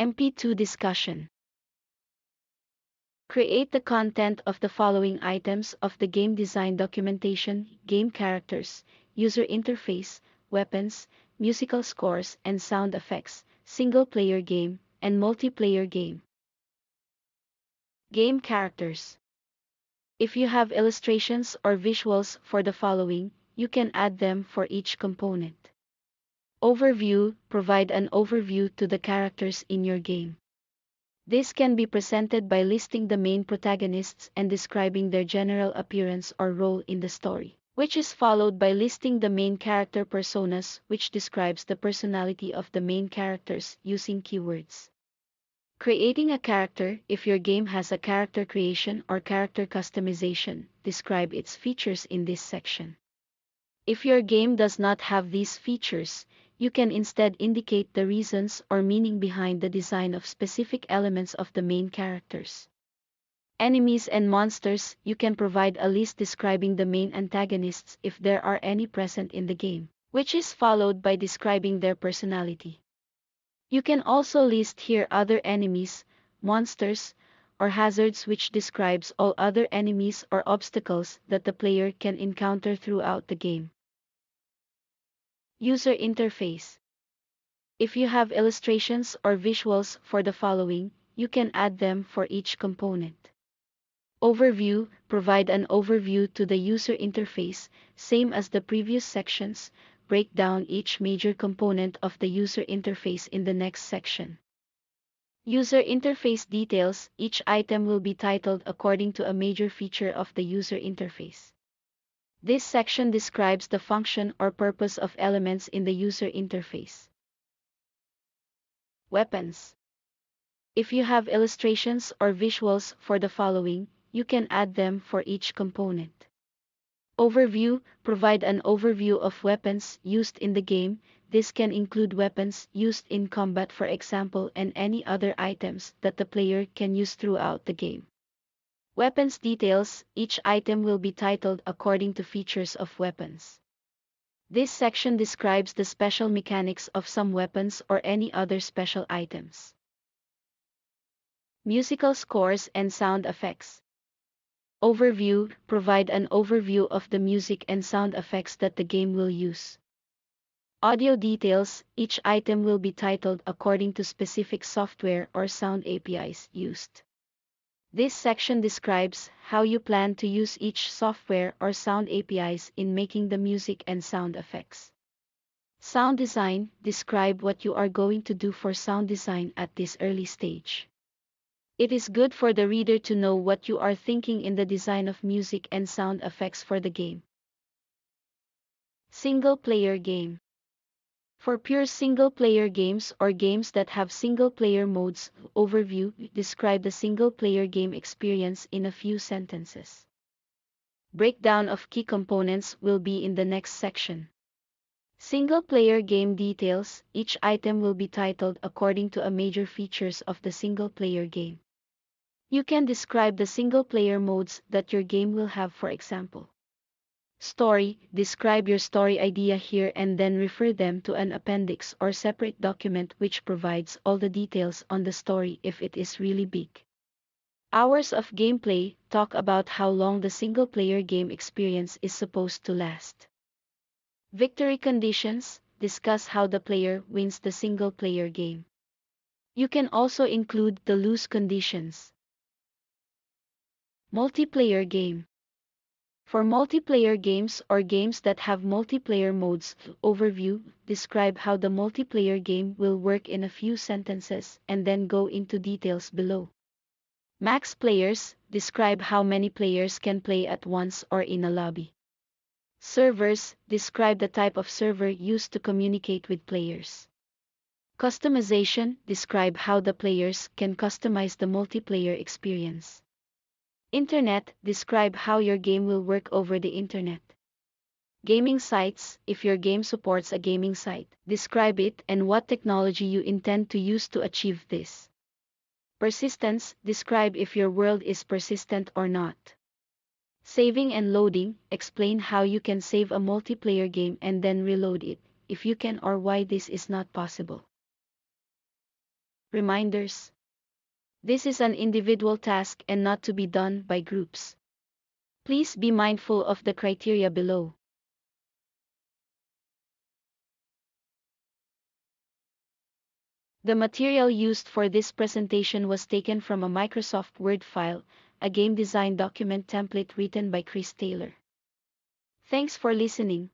MP2 Discussion. Create the content of the following items of the game design documentation: game characters, user interface, weapons, musical scores and sound effects, single-player game, and multiplayer game. Game characters. If you have illustrations or visuals for the following, you can add them for each component. Overview. Provide an overview to the characters in your game. This can be presented by listing the main protagonists and describing their general appearance or role in the story, which is followed by listing the main character personas, which describes the personality of the main characters using keywords. Creating a character. If your game has a character creation or character customization, describe its features in this section. If your game does not have these features, you can instead indicate the reasons or meaning behind the design of specific elements of the main characters. Enemies and monsters. You can provide a list describing the main antagonists if there are any present in the game, which is followed by describing their personality. You can also list here other enemies, monsters, or hazards, which describes all other enemies or obstacles that the player can encounter throughout the game. User interface. If you have illustrations or visuals for the following, you can add them for each component. Overview. Provide an overview to the user interface, same as the previous sections. Break down each major component of the user interface in the next section. User interface details. Each item will be titled according to a major feature of the user interface. This section describes the function or purpose of elements in the user interface. Weapons. If you have illustrations or visuals for the following, you can add them for each component. Overview. Provide an overview of weapons used in the game. This can include weapons used in combat, for example, and any other items that the player can use throughout the game. Weapons details. Each item will be titled according to features of weapons. This section describes the special mechanics of some weapons or any other special items. Musical scores and sound effects. Overview. Provide an overview of the music and sound effects that the game will use. Audio details. Each item will be titled according to specific software or sound APIs used. This section describes how you plan to use each software or sound APIs in making the music and sound effects. Sound design. Describe what you are going to do for sound design at this early stage. It is good for the reader to know what you are thinking in the design of music and sound effects for the game. Single-player game. For pure single-player games or games that have single-player modes. Overview. Describe the single-player game experience in a few sentences. Breakdown of key components will be in the next section. Single-player game details. Each item will be titled according to a major features of the single-player game. You can describe the single-player modes that your game will have, for example. Story. Describe your story idea here and then refer them to an appendix or separate document which provides all the details on the story if it is really big. Hours of gameplay. Talk about how long the single-player game experience is supposed to last. Victory conditions. Discuss how the player wins the single-player game. You can also include the lose conditions. Multiplayer game. For multiplayer games or games that have multiplayer modes. Overview. Describe how the multiplayer game will work in a few sentences and then go into details below. Max players. Describe how many players can play at once or in a lobby. Servers. Describe the type of server used to communicate with players. Customization. Describe how the players can customize the multiplayer experience. Internet. Describe how your game will work over the internet. Gaming sites. If your game supports a gaming site, describe it and what technology you intend to use to achieve this. Persistence. Describe if your world is persistent or not. Saving and loading. Explain how you can save a multiplayer game and then reload it, if you can, or why this is not possible. Reminders. This is an individual task and not to be done by groups. Please be mindful of the criteria below. The material used for this presentation was taken from a Microsoft Word file, a game design document template written by Chris Taylor. Thanks for listening.